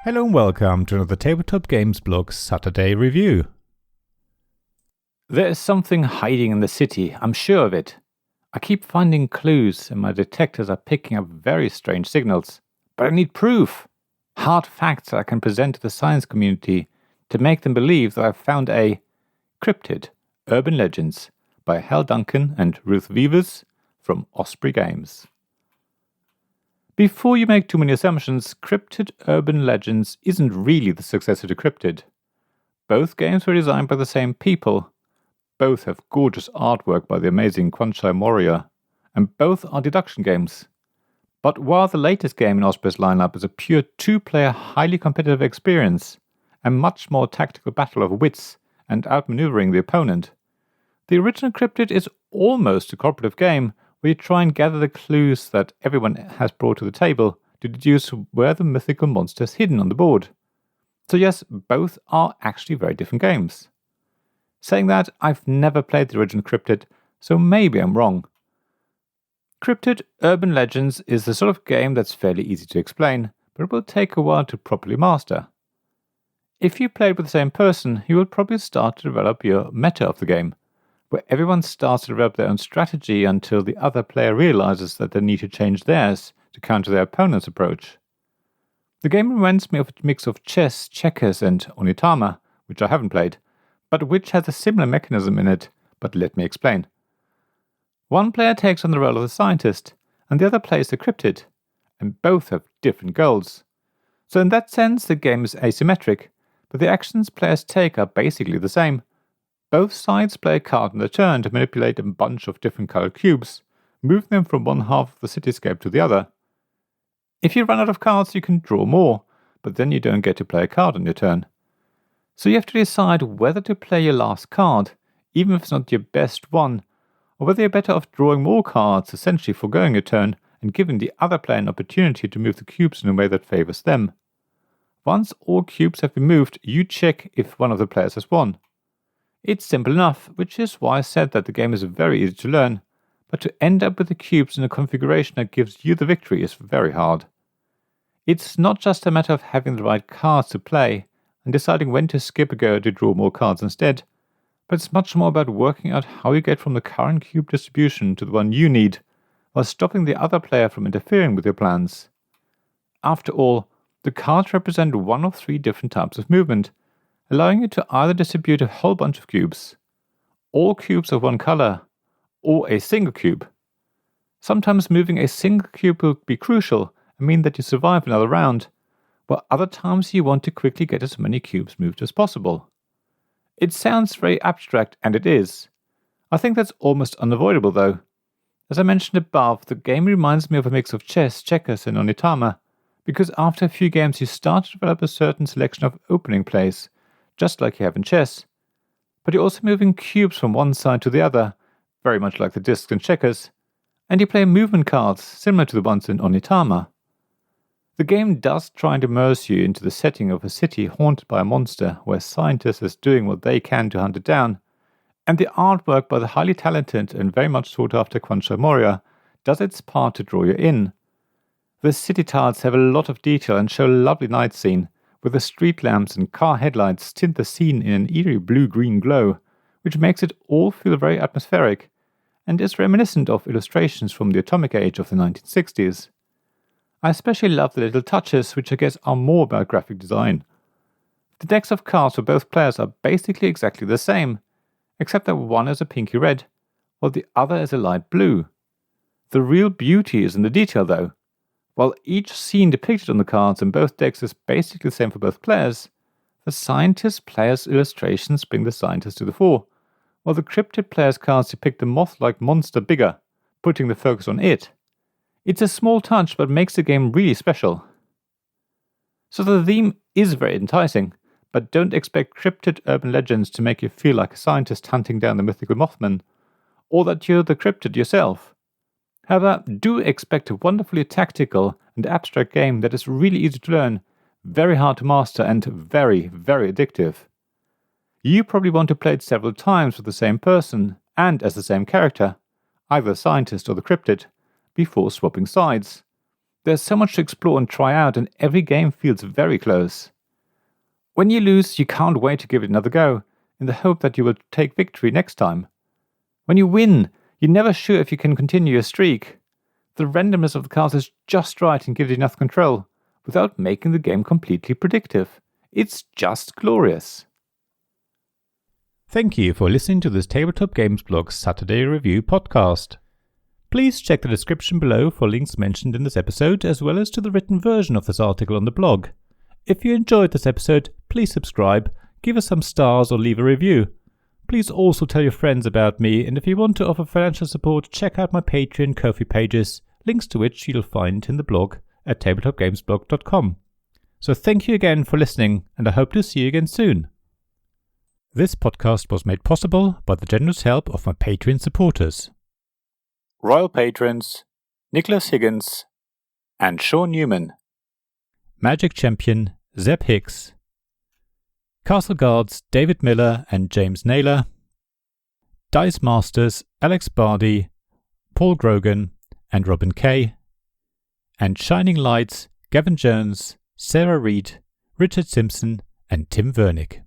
Hello and welcome to another Tabletop Games Blog Saturday review. There is something hiding in the city, I'm sure of it. I keep finding clues and my detectors are picking up very strange signals. But I need proof. Hard facts that I can present to the science community to make them believe that I've found a Cryptid, Urban Legends by Hal Duncan and Ruth Vivers from Osprey Games. Before you make too many assumptions, Cryptid Urban Legends isn't really the successor to Cryptid. Both games were designed by the same people. Both have gorgeous artwork by the amazing Quanchai Moria, and both are deduction games. But while the latest game in Osprey's lineup is a pure two-player, highly competitive experience, a much more tactical battle of wits and outmaneuvering the opponent, the original Cryptid is almost a cooperative game where you try and gather the clues that everyone has brought to the table to deduce where the mythical monster is hidden on the board. So yes, both are actually very different games. Saying that, I've never played the original Cryptid, so maybe I'm wrong. Cryptid Urban Legends is the sort of game that's fairly easy to explain, but it will take a while to properly master. If you played with the same person, you will probably start to develop your meta of the game, where everyone starts to develop their own strategy until the other player realizes that they need to change theirs to counter their opponent's approach. The game reminds me of a mix of chess, checkers, and onitama, which I haven't played, but which has a similar mechanism in it, but let me explain. One player takes on the role of the scientist, and the other plays the cryptid, and both have different goals. So in that sense, the game is asymmetric, but the actions players take are basically the same. Both sides play a card on their turn to manipulate a bunch of different colored cubes, moving them from one half of the cityscape to the other. If you run out of cards, you can draw more, but then you don't get to play a card on your turn. So you have to decide whether to play your last card, even if it's not your best one, or whether you're better off drawing more cards, essentially foregoing your turn, and giving the other player an opportunity to move the cubes in a way that favors them. Once all cubes have been moved, you check if one of the players has won. It's simple enough, which is why I said that the game is very easy to learn, but to end up with the cubes in a configuration that gives you the victory is very hard. It's not just a matter of having the right cards to play and deciding when to skip a go to draw more cards instead, but it's much more about working out how you get from the current cube distribution to the one you need, while stopping the other player from interfering with your plans. After all, the cards represent one of three different types of movement, allowing you to either distribute a whole bunch of cubes, all cubes of one color, or a single cube. Sometimes moving a single cube will be crucial and mean that you survive another round, while other times you want to quickly get as many cubes moved as possible. It sounds very abstract, and it is. I think that's almost unavoidable though. As I mentioned above, the game reminds me of a mix of chess, checkers, and onitama, because after a few games you start to develop a certain selection of opening plays, just like you have in chess. But you're also moving cubes from one side to the other, very much like the discs in checkers, and you play movement cards similar to the ones in onitama. The game does try and immerse you into the setting of a city haunted by a monster where scientists are doing what they can to hunt it down, and the artwork by the highly talented and very much sought after Quanchai Moria does its part to draw you in. The city tiles have a lot of detail and show a lovely night scene, where the street lamps and car headlights tint the scene in an eerie blue-green glow, which makes it all feel very atmospheric, and is reminiscent of illustrations from the atomic age of the 1960s. I especially love the little touches, which I guess are more about graphic design. The decks of cards for both players are basically exactly the same, except that one is a pinky red, while the other is a light blue. The real beauty is in the detail though. While each scene depicted on the cards in both decks is basically the same for both players, the scientist player's illustrations bring the scientist to the fore, while the cryptid player's cards depict the moth-like monster bigger, putting the focus on it. It's a small touch, but makes the game really special. So the theme is very enticing, but don't expect Cryptid Urban Legends to make you feel like a scientist hunting down the mythical Mothman, or that you're the cryptid yourself. However, do expect a wonderfully tactical and abstract game that is really easy to learn, very hard to master, and very, very addictive. You probably want to play it several times with the same person, and as the same character, either the scientist or the cryptid, before swapping sides. There's so much to explore and try out, and every game feels very close. When you lose, you can't wait to give it another go, in the hope that you will take victory next time. When you win, you're never sure if you can continue your streak. The randomness of the cards is just right and gives you enough control, without making the game completely predictive. It's just glorious. Thank you for listening to this Tabletop Games Blog's Saturday Review podcast. Please check the description below for links mentioned in this episode, as well as to the written version of this article on the blog. If you enjoyed this episode, please subscribe, give us some stars or leave a review. Please also tell your friends about me, and if you want to offer financial support, check out my Patreon and Ko-fi pages, links to which you'll find in the blog at tabletopgamesblog.com. So thank you again for listening, and I hope to see you again soon. This podcast was made possible by the generous help of my Patreon supporters. Royal Patrons, Nicholas Higgins and Sean Newman. Magic Champion Zeb Hicks. Castle Guards David Miller and James Naylor. Dice Masters Alex Bardi, Paul Grogan and Robin Kay. And Shining Lights Gavin Jones, Sarah Reed, Richard Simpson and Tim Vernick.